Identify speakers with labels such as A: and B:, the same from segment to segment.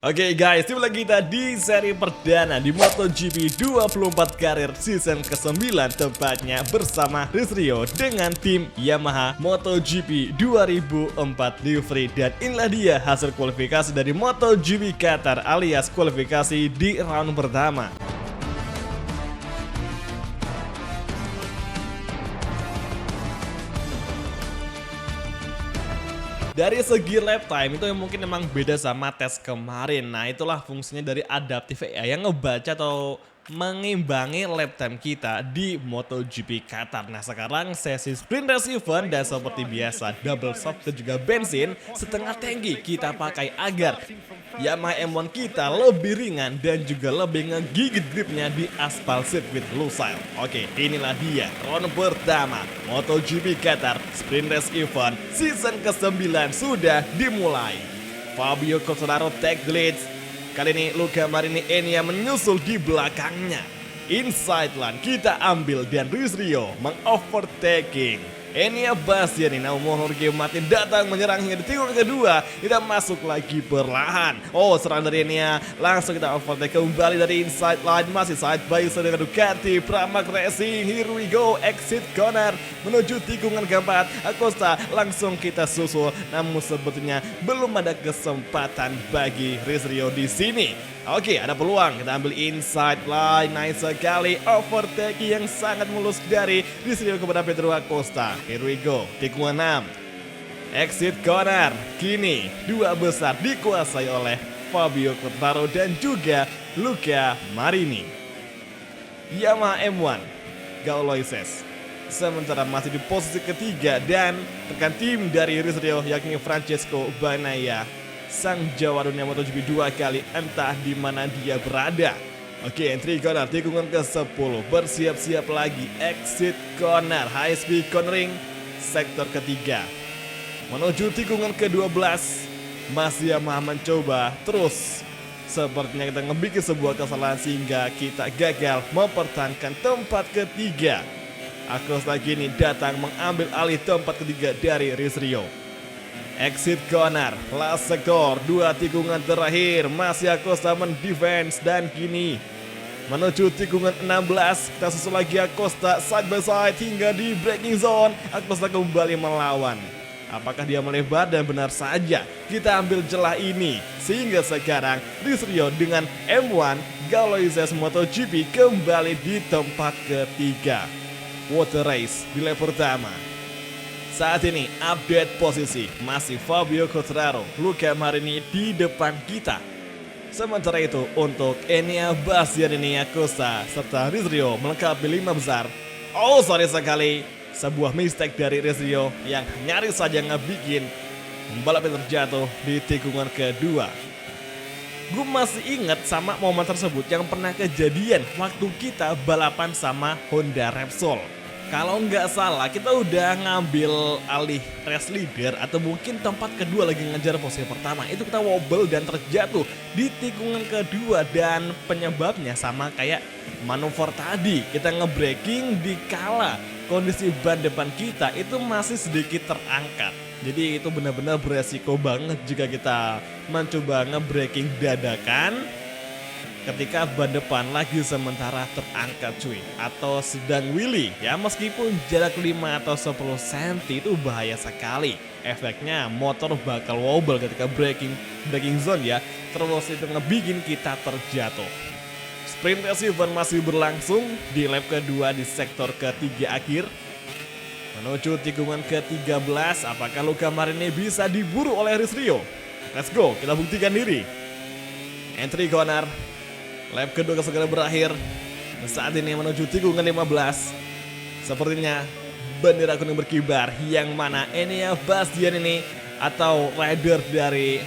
A: Oke guys, tiba lagi kita di seri perdana di MotoGP 24 karir season ke-9, tepatnya bersama Rizrio dengan tim Yamaha MotoGP 2004 livery. Dan inilah dia hasil kualifikasi dari MotoGP Qatar alias kualifikasi di round pertama. Dari segi lap time itu yang mungkin memang beda sama tes kemarin. Nah, itulah fungsinya dari adaptive AI yang ngebaca atau mengimbangi lap time kita di MotoGP Qatar. Nah, sekarang sesi sprint race event dan seperti biasa double soft dan juga bensin setengah tangki kita pakai agar Yamaha M1 kita lebih ringan dan juga lebih ngegigit gripnya di aspal sirkuit Lusail. Oke, inilah dia round pertama MotoGP Qatar Sprint Race Event season ke-9 sudah dimulai. Fabio Quartararo take the lead. Kali ini Luca Marini Enea menyusul di belakangnya. Inside line kita ambil dan Rizrio mengovertaking Enea Bastianini. Namun Jorge Martin datang menyerang hingga di tikungan kedua. Kita masuk lagi perlahan. Oh, serang dari Enea. Langsung kita overtake kembali dari inside line. Masih side by side dengan Ducati Pramac Racing. Here we go. Exit corner menuju tikungan keempat. Acosta langsung kita susul. Namun sebetulnya belum ada kesempatan bagi Rizrio di sini. Oke, ada peluang. Kita ambil inside line. Nice sekali overtake yang sangat mulus dari Rizrio kepada Pedro Acosta. Here we go. Tikungan 6. Exit corner. Kini dua besar dikuasai oleh Fabio Quartararo dan juga Luca Marini. Yamaha M1 Gauloises sementara masih di posisi ketiga dan rekan tim dari Rizrio yakni Francesco Bagnaia, sang Jawa dunia MotoGP 2 kali, entah di mana dia berada. Oke, entry corner tikungan ke-10, bersiap-siap lagi exit corner, high speed cornering sektor ketiga. Menuju tikungan ke-12, masih Yamaha mencoba terus. Sepertinya kita ngebikin sebuah kesalahan sehingga kita gagal mempertahankan tempat ketiga. Acosta kini datang mengambil alih tempat ketiga dari Rizrio. Exit corner, last sector, dua tikungan terakhir, masih Acosta mendefense dan kini menuju tikungan 16, kita susul lagi Acosta side by side hingga di braking zone. Acosta kembali melawan. Apakah dia melebar? Dan benar saja kita ambil celah ini sehingga sekarang Rizrio dengan M1 Gauloises MotoGP kembali di tempat ketiga. Water race di lap pertama. Saat ini update posisi masih Fabio Quartararo, Luca Marini di depan kita. Sementara itu untuk Enea Bastianini, Acosta serta Rizrio melengkapi 5 besar. Oh, sorry sekali, sebuah mistake dari Rizrio yang nyaris saja ngebikin balap yang terjatuh di tikungan kedua. Gue masih ingat sama momen tersebut yang pernah kejadian waktu kita balapan sama Honda Repsol. Kalau nggak salah kita udah ngambil alih race leader atau mungkin tempat kedua lagi ngejar posisi pertama. Itu kita wobble dan terjatuh di tikungan kedua dan penyebabnya sama kayak manuver tadi. Kita ngebraking dikala kondisi ban depan kita itu masih sedikit terangkat. Jadi itu benar-benar beresiko banget jika kita mencoba ngebraking dadakan ketika ban depan lagi sementara terangkat cuy, atau sedang wheelie ya, meskipun jarak 5 atau 10 cm itu bahaya sekali. Efeknya motor bakal wobble ketika braking zone ya, terus itu ngebikin kita terjatuh. Sprint race event masih berlangsung di lap kedua di sektor ketiga akhir. Menuju tikungan ke-13, apakah Luca Marini bisa diburu oleh Rizrio? Let's go, kita buktikan diri. Entry corner, lap kedua segera berakhir. Saat ini menuju tikungan 15. Sepertinya bendera kuning berkibar, yang mana Enea Bastianini atau rider dari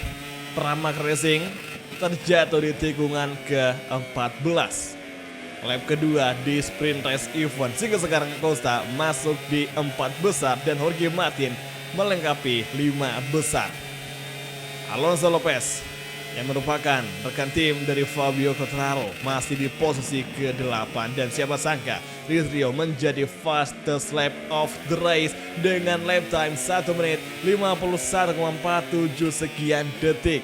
A: Pramac Racing terjatuh di tikungan ke-14. Lap kedua di sprint race event sehingga sekarang Acosta masuk di 4 besar dan Jorge Martin melengkapi 5 besar. Alonso Lopez yang merupakan rekan tim dari Fabio Quartararo masih di posisi ke-8, dan siapa sangka Rizrio menjadi fastest lap of the race dengan lap time 1 menit 51,47 sekian detik.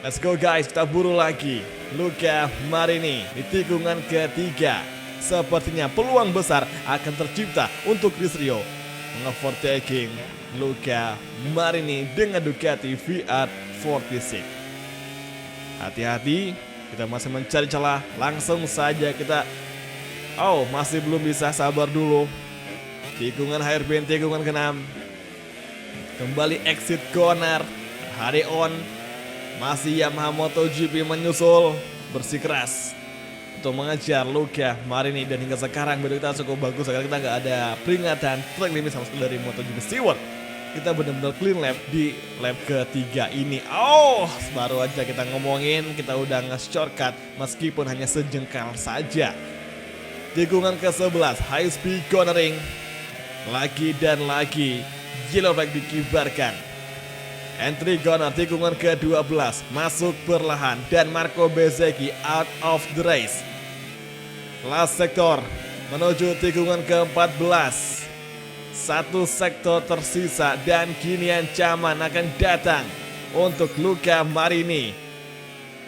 A: Let's go guys, kita buru lagi. Luca Marini di tikungan ketiga. Sepertinya peluang besar akan tercipta untuk Chris Rio nge-overtaking Luca Marini dengan Ducati VR46. Hati-hati, kita masih mencari celah. Langsung saja kita masih belum bisa, sabar dulu. Tikungan hairpin, tikungan ke-6. Kembali exit corner. Hari on. Masih Yamaha MotoGP menyusul bersikeras untuk mengejar Luca Marini, dan hingga sekarang video kita cukup bagus karena kita nggak ada peringatan track limit sama sekali dari MotoGP Stewart. Kita benar-benar clean lap di lap ketiga ini. Baru aja kita ngomongin, kita udah nge-shortcut meskipun hanya sejengkal saja. Tikungan ke-11, high speed cornering. Lagi dan lagi, yellow flag dikibarkan. Entry corner tikungan ke-12 masuk perlahan dan Marco Bezzecchi out of the race. Last sektor menuju tikungan ke-14. Satu sektor tersisa dan kini ancaman akan datang untuk Luca Marini.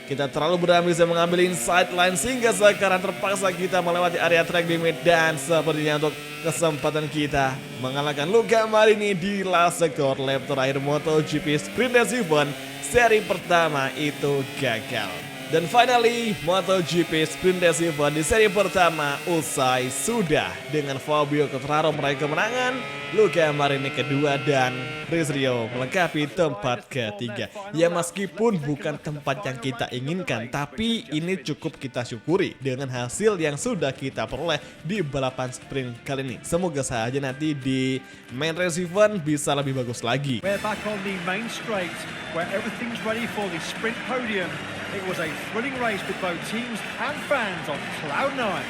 A: Kita terlalu berambisi mengambil inside line sehingga sekarang terpaksa kita melewati area track limit, dan sepertinya untuk kesempatan kita mengalahkan Luca Marini di last sektor lap terakhir MotoGP Sprint Race Event seri pertama itu gagal. Dan finally MotoGP Sprint Race Event di seri pertama usai sudah dengan Fabio Quartararo meraih kemenangan, Luca Marini kedua, dan Chris Rio melengkapi tempat ketiga. Ya meskipun bukan tempat yang kita inginkan, tapi ini cukup kita syukuri dengan hasil yang sudah kita peroleh di balapan sprint kali ini. Semoga saja nanti di main race event bisa lebih bagus lagi.
B: We're back on the main straight where everything's ready for the sprint podium. It was a thrilling race with both teams and fans on cloud nine.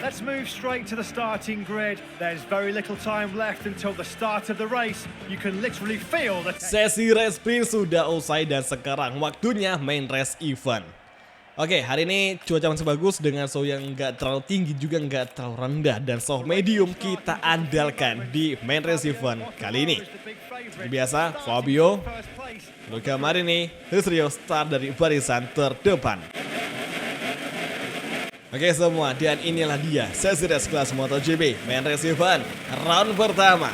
B: Let's move straight to the starting grid. There's very little time left until the start of the race. You can literally feel the
A: Sesi race sprint sudah usai dan sekarang waktunya main race event. Oke, hari ini cuaca masih bagus dengan suhu yang nggak terlalu tinggi juga nggak terlalu rendah, dan suhu medium kita andalkan di main race event kali ini. Seperti biasa, Fabio, Luca Marini, Chris Rio start dari barisan terdepan. Oke semua, dan inilah dia sesi race kelas MotoGP main race event round pertama.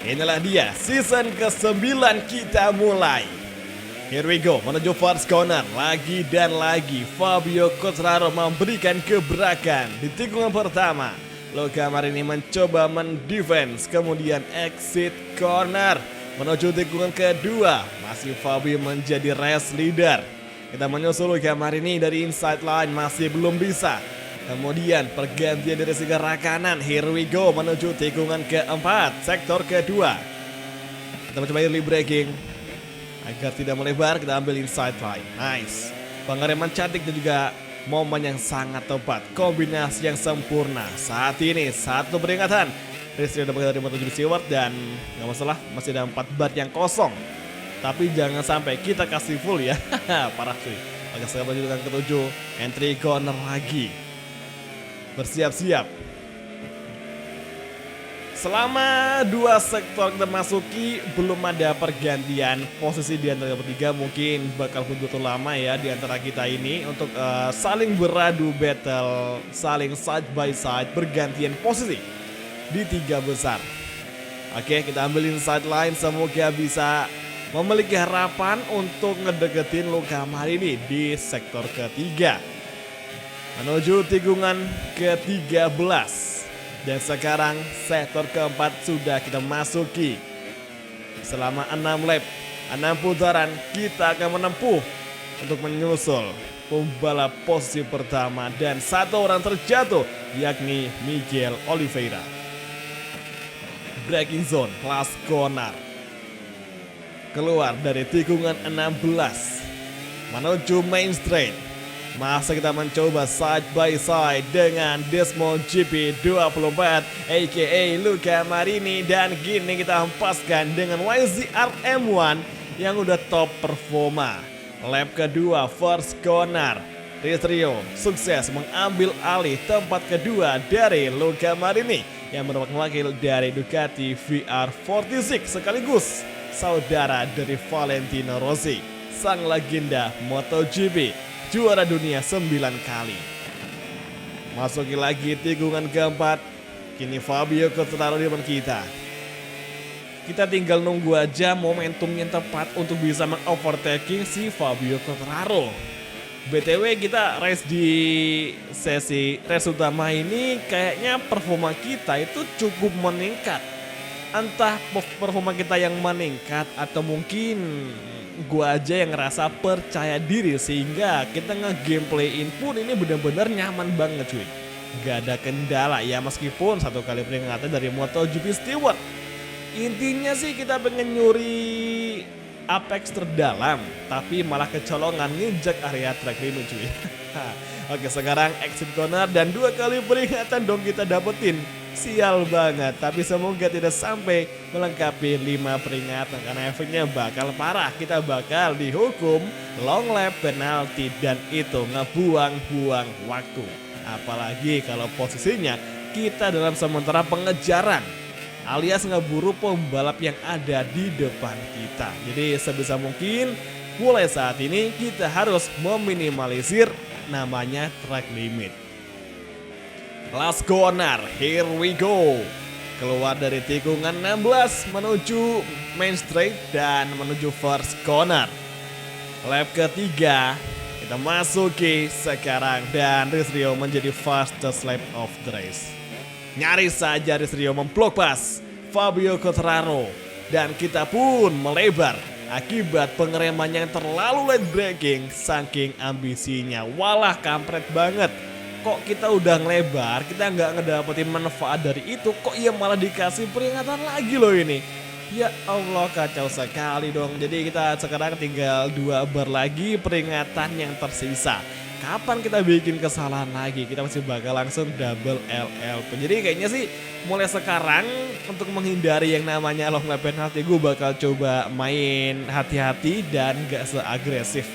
A: Inilah dia season ke-9 kita mulai. Here we go, menuju first corner. Lagi dan lagi Fabio Quartararo memberikan gebrakan di tikungan pertama. Luca Marini mencoba mendefense, kemudian exit corner. Menuju tikungan kedua, masih Fabio menjadi race leader. Kita menyusul Luca Marini dari inside line, masih belum bisa. Kemudian pergantian dari segera kanan. Here we go, menuju tikungan keempat, sektor kedua. Kita mencoba early braking agar tidak melebar, kita ambil inside line. Nice. Pengereman cantik dan juga momen yang sangat tepat. Kombinasi yang sempurna. Saat ini satu peringatan. Rizky dapat dari MotoGP Stewart, dan gak masalah, masih ada 4 bat yang kosong. Tapi jangan sampai kita kasih full ya. Parah cuy. Agak sekali menuju tikungan ke-7. Entry corner lagi. Bersiap-siap. Selama 2 sektor kita masuki, belum ada pergantian posisi di antara bertiga. Mungkin bakal butuh lama ya di antara kita ini untuk saling beradu battle, saling side by side, bergantian posisi di 3 besar. Oke, kita ambil inside line, semoga bisa memiliki harapan untuk ngedeketin Luca Marini di sektor ketiga. Menuju tikungan ke-13. Dan sekarang sektor keempat sudah kita masuki. Selama 6 lap, 6 putaran kita akan menempuh untuk menyusul pembalap posisi pertama, dan 1 orang terjatuh yakni Miguel Oliveira. Braking zone, last corner. Keluar dari tikungan 16 menuju main straight. Masa kita mencoba side by side dengan Desmond GP24 aka Luca Marini, dan gini kita hempaskan dengan YZR M1 yang udah top performa. Lap kedua first corner. Rizrio sukses mengambil alih tempat kedua dari Luca Marini yang merupakan wakil dari Ducati VR46 sekaligus saudara dari Valentino Rossi, sang legenda MotoGP, juara dunia 9 kali. Masuki lagi tikungan keempat, kini Fabio Quartararo di depan kita. Kita tinggal nunggu aja momentum yang tepat untuk bisa mengovertaking si Fabio Quartararo. BTW kita race di sesi race utama ini kayaknya performa kita itu cukup meningkat. Entah performa kita yang meningkat atau mungkin gua aja yang ngerasa percaya diri sehingga kita nge-gameplayin pun ini benar-benar nyaman banget cuy. Gak ada kendala ya meskipun satu kali peringatan dari MotoGP Steward. Intinya sih kita pengen nyuri apex terdalam, tapi malah kecolongan nginjak area track limit cuy. Oke, sekarang exit corner dan 2 kali peringatan dong kita dapetin. Sial banget, tapi semoga tidak sampai melengkapi 5 peringatan karena efeknya bakal parah. Kita bakal dihukum long lap penalti dan itu ngebuang-buang waktu. Apalagi kalau posisinya kita dalam sementara pengejaran alias ngeburu pembalap yang ada di depan kita. Jadi sebisa mungkin mulai saat ini kita harus meminimalisir namanya track limit. Last corner, here we go. Keluar dari tikungan 16 menuju main straight dan menuju first corner. Lap ketiga kita masuki sekarang dan Rizrio menjadi fastest lap of the race. Nyaris saja Rizrio memblok pas Fabio Quartararo dan kita pun melebar akibat pengereman yang terlalu late braking saking ambisinya. Walah kampret banget. Kok kita udah ngelebar, kita nggak ngedapetin manfaat dari itu, kok ia malah dikasih peringatan lagi loh ini. Ya Allah kacau sekali dong. Jadi kita sekarang tinggal 2 bar lagi peringatan yang tersisa. Kapan kita bikin kesalahan lagi? Kita masih bakal langsung double LLP. Jadi kayaknya sih mulai sekarang untuk menghindari yang namanya long lap penalty, gue bakal coba main hati-hati dan gak seagresif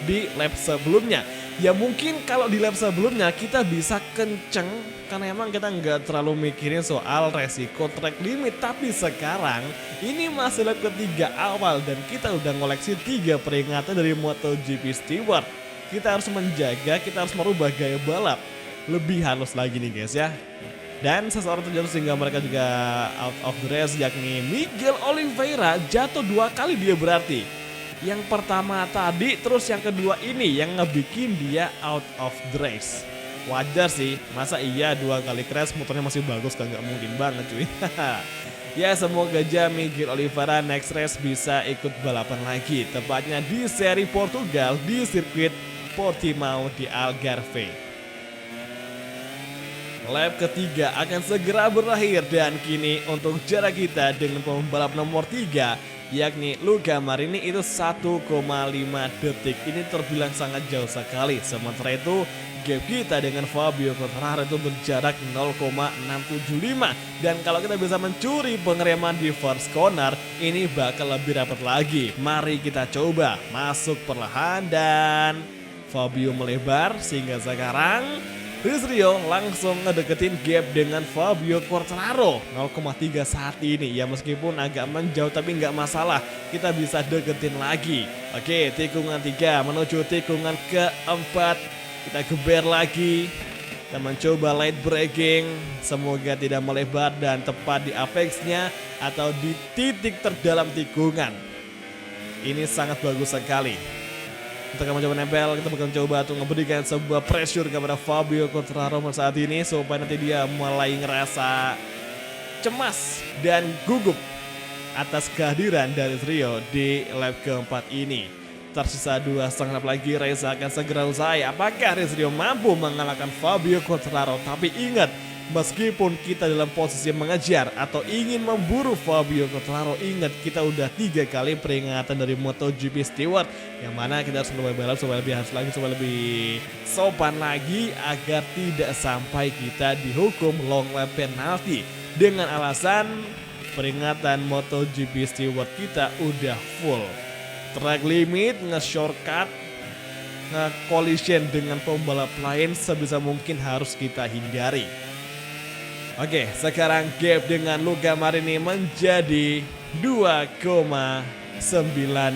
A: di lap sebelumnya. Ya mungkin kalau di lap sebelumnya kita bisa kenceng karena emang kita nggak terlalu mikirin soal resiko track limit. Tapi sekarang ini masih lap ketiga awal dan kita udah ngoleksi 3 peringatan dari MotoGP Steward. Kita harus menjaga, kita harus merubah gaya balap lebih halus lagi nih guys ya. Dan seseorang terjatuh sehingga mereka juga out of the race, yakni Miguel Oliveira. Jatuh 2 kali dia berarti. Yang pertama tadi, terus yang kedua ini yang ngebikin dia out of the race. Wajar sih, masa iya 2 kali crash motornya masih bagus kan, nggak mungkin banget cuy. Ya semoga aja Miguel Oliveira next race bisa ikut balapan lagi. Tepatnya di seri Portugal di sirkuit Portimao di Algarve. Lap ketiga akan segera berakhir dan kini untuk jarak kita dengan pembalap nomor 3 yakni Luca Marini itu 1,5 detik. Ini terbilang sangat jauh sekali. Sementara itu gap kita dengan Fabio Quartararo itu berjarak 0,675. Dan kalau kita bisa mencuri pengereman di first corner, ini bakal lebih rapat lagi. Mari kita coba masuk perlahan dan Fabio melebar sehingga sekarang Rizrio langsung ngedeketin gap dengan Fabio Quartararo 0,3 saat ini. Ya meskipun agak menjauh tapi nggak masalah, kita bisa deketin lagi. Oke, tikungan 3 menuju tikungan keempat. Kita geber lagi. Kita mencoba light braking. Semoga tidak melebar dan tepat di apexnya atau di titik terdalam tikungan. Ini sangat bagus sekali. Kita akan mencoba nempel, kita bakal coba untuk memberikan sebuah pressure kepada Fabio Quartararo saat ini supaya nanti dia mulai ngerasa cemas dan gugup atas kehadiran dari Rizrio di lap keempat ini. Tersisa 2,5 lap lagi, race akan segera usai. Apakah Rizrio mampu mengalahkan Fabio Quartararo? Tapi ingat, meskipun kita dalam posisi mengejar atau ingin memburu Fabio Quartararo, ingat kita udah 3 kali peringatan dari MotoGP Steward, yang mana kita harus lebih balap supaya lebih harus lagi, supaya lebih sopan lagi agar tidak sampai kita dihukum long lap penalty dengan alasan peringatan MotoGP Steward kita udah full. Track limit nge-shortcut collision dengan pembalap lain sebisa mungkin harus kita hindari. Oke, sekarang gap dengan Luca Marini menjadi 2,9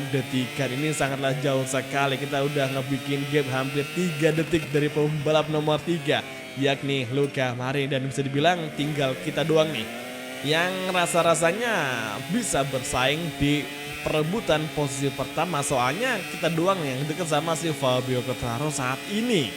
A: detikan. Ini sangatlah jauh sekali. Kita udah ngebikin gap hampir 3 detik dari pembalap nomor 3, yakni Luca Marini. Dan bisa dibilang tinggal kita doang nih yang rasa-rasanya bisa bersaing di perebutan posisi pertama. Soalnya kita doang yang deket sama si Fabio Quartararo saat ini.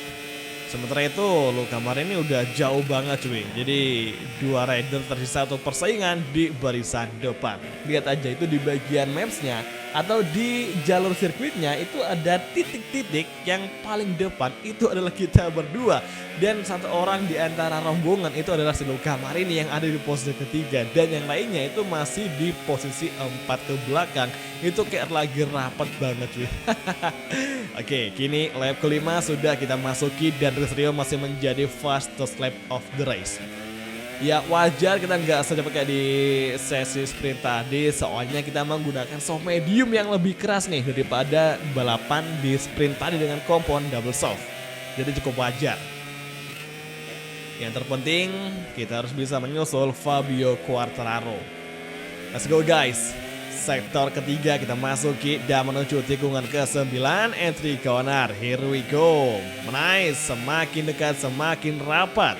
A: Sementara itu Luca Marini udah jauh banget cuy. Jadi 2 rider tersisa untuk persaingan di barisan depan. Lihat aja itu di bagian mapsnya atau di jalur sirkuitnya itu ada titik-titik yang paling depan itu adalah kita berdua. Dan satu orang di antara rombongan itu adalah si Luca Marini yang ada di posisi ketiga. Dan yang lainnya itu masih di posisi 4 ke belakang. Itu kayak lagi rapat banget cuy. Oke, kini lap kelima sudah kita masuki dan Rio masih menjadi fastest lap of the race. Ya wajar kita nggak secepat kayak di sesi sprint tadi, soalnya kita menggunakan soft medium yang lebih keras nih daripada balapan di sprint tadi dengan kompon double soft. Jadi cukup wajar. Yang terpenting kita harus bisa menyusul Fabio Quartararo. Let's go guys. Sektor ketiga kita masuki dan menuju tikungan ke-9 entry corner. Here we go. Nice, semakin dekat semakin rapat.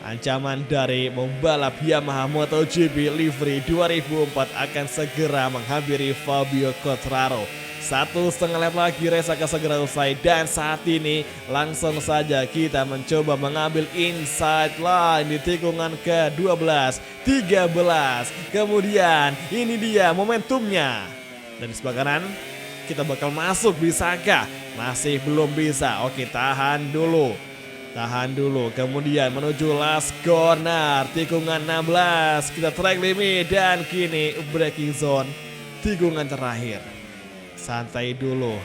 A: Ancaman dari pembalap Yamaha MotoGP Livery 2004 akan segera menghampiri Fabio Quartararo. 1,5 lap lagi race akan segera usai dan saat ini langsung saja kita mencoba mengambil inside line di tikungan ke-12, 13. Kemudian ini dia momentumnya. Dan di sebelah kanan kita bakal masuk, bisakah? Masih belum bisa. Oke, tahan dulu. Tahan dulu, kemudian menuju last corner, tikungan 16, kita track limit dan kini braking zone, tikungan terakhir. Santai dulu,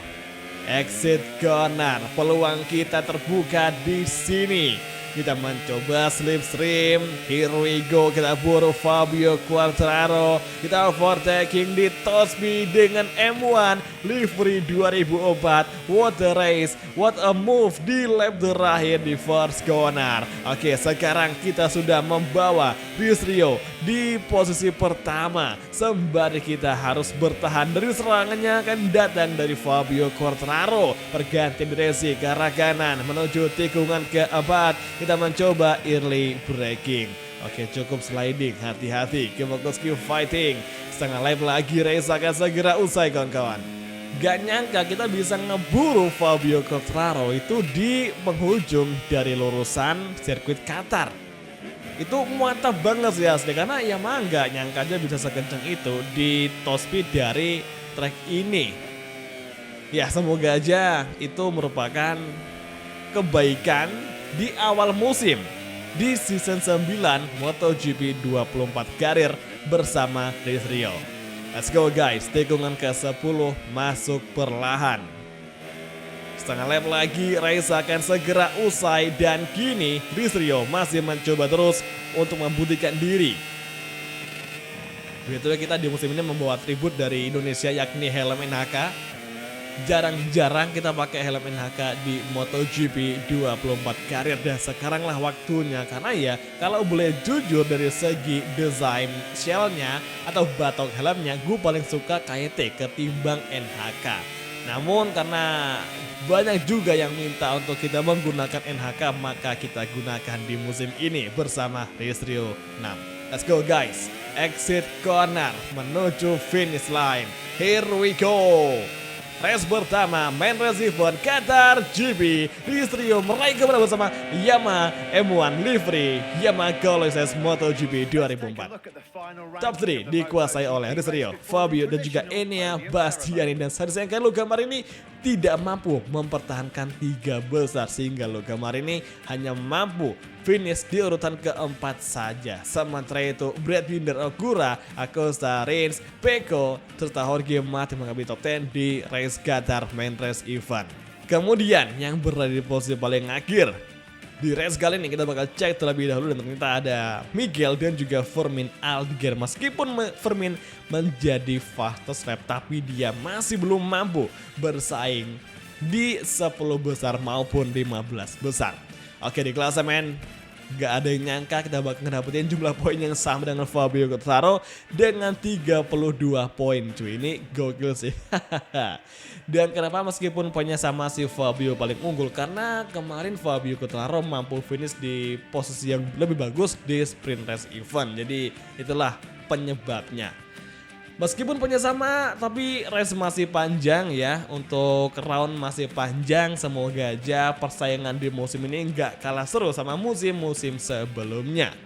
A: exit corner, peluang kita terbuka di sini. Kita mencoba slipstream, here we go, kita buru Fabio Quartararo, kita overtaking di top speed dengan M1 Livery 2004. What a race, what a move di lap terakhir di first corner. Oke, sekarang kita sudah membawa Rio di posisi pertama, sembari kita harus bertahan dari serangannya akan datang dari Fabio Quartararo. Pergantian direksi ke arah kanan menuju tikungan keempat. Kita mencoba early braking. Oke, cukup sliding, hati-hati, keep fighting. Setengah lap lagi race akan segera usai kawan-kawan. Gak nyangka kita bisa ngeburu Fabio Quartararo itu di penghujung dari lurusan sirkuit Qatar. Itu mantap banget sih asli, karena ya mah gak nyangka aja bisa sekencang itu di top speed dari track ini. Ya semoga aja itu merupakan kebaikan di awal musim di season 9 MotoGP 24 karir bersama Rio. Let's go guys, tikungan ke-10 masuk perlahan. Setengah lap lagi, race akan segera usai dan kini Rio masih mencoba terus untuk membuktikan diri. Begitu kita di musim ini membawa atribut dari Indonesia yakni helm NHK. Jarang-jarang kita pakai helm NHK di MotoGP 24 karir dan sekaranglah waktunya, karena ya kalau boleh jujur dari segi desain shellnya atau batok helmnya gue paling suka KT ketimbang NHK. Namun karena banyak juga yang minta untuk kita menggunakan NHK, maka kita gunakan di musim ini bersama Rio 6. Let's go guys, exit corner menuju finish line. Here we go. Race pertama main race event Qatar GP. Rio meraih kemenangan bersama Yamaha M1 Livery Yamaha Gauloises MotoGP 2004. Top 3 dikuasai oleh Rio, Fabio dan juga Enea Bastianini, dan sayangkan Luca Marini tidak mampu mempertahankan 3 besar sehingga Luca Marini hanya mampu finish di urutan keempat saja. Sementara itu Brad Binder, Ogura, Acosta, Rins, Pecco, serta Jorge Martin mengambil top 10 di race Qatar main race event. Kemudian yang berada di posisi paling akhir di race kali ini kita bakal cek terlebih dahulu, dan ternyata ada Miguel dan juga Fermin Aldeguer. Meskipun Fermin menjadi fastest lap, tapi dia masih belum mampu bersaing di 10 besar maupun 15 besar. Oke, di klasemen gak ada yang nyangka kita bakal ngedapetin jumlah poin yang sama dengan Fabio Quartararo dengan 32 poin. Cuy, ini gokil sih. Dan kenapa meskipun poinnya sama si Fabio paling unggul? Karena kemarin Fabio Quartararo mampu finish di posisi yang lebih bagus di sprint race event. Jadi itulah penyebabnya. Meskipun punya sama, tapi race masih panjang ya. Untuk round masih panjang. Semoga aja persaingan di musim ini nggak kalah seru sama musim-musim sebelumnya.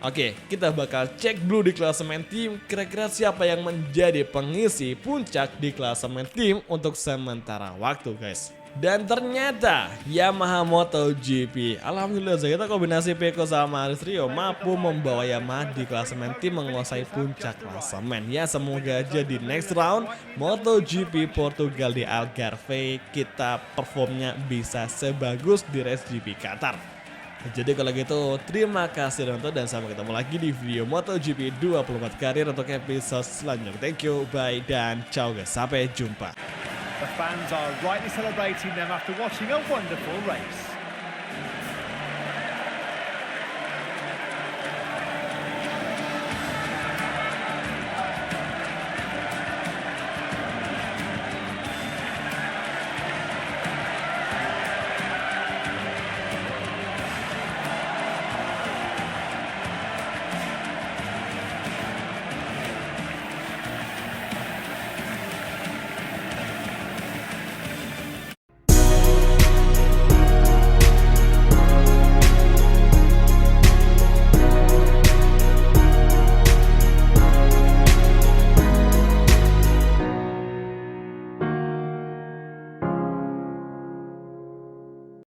A: Oke, kita bakal cek dulu di klasemen tim. Kira-kira siapa yang menjadi pengisi puncak di klasemen tim untuk sementara waktu, guys. Dan ternyata Yamaha MotoGP, alhamdulillah kita kombinasi Pecco sama Aris Rio mampu membawa Yamaha di klasemen tim menguasai puncak klasemen. Ya, semoga aja di next round MotoGP Portugal di Algarve kita performnya bisa sebagus di race GP Qatar. Jadi kalau gitu terima kasih nonton dan sampai ketemu lagi di video MotoGP 24 karir untuk episode selanjutnya. Thank you, bye dan ciao guys, sampai jumpa.
B: The fans are rightly celebrating them after watching a wonderful race.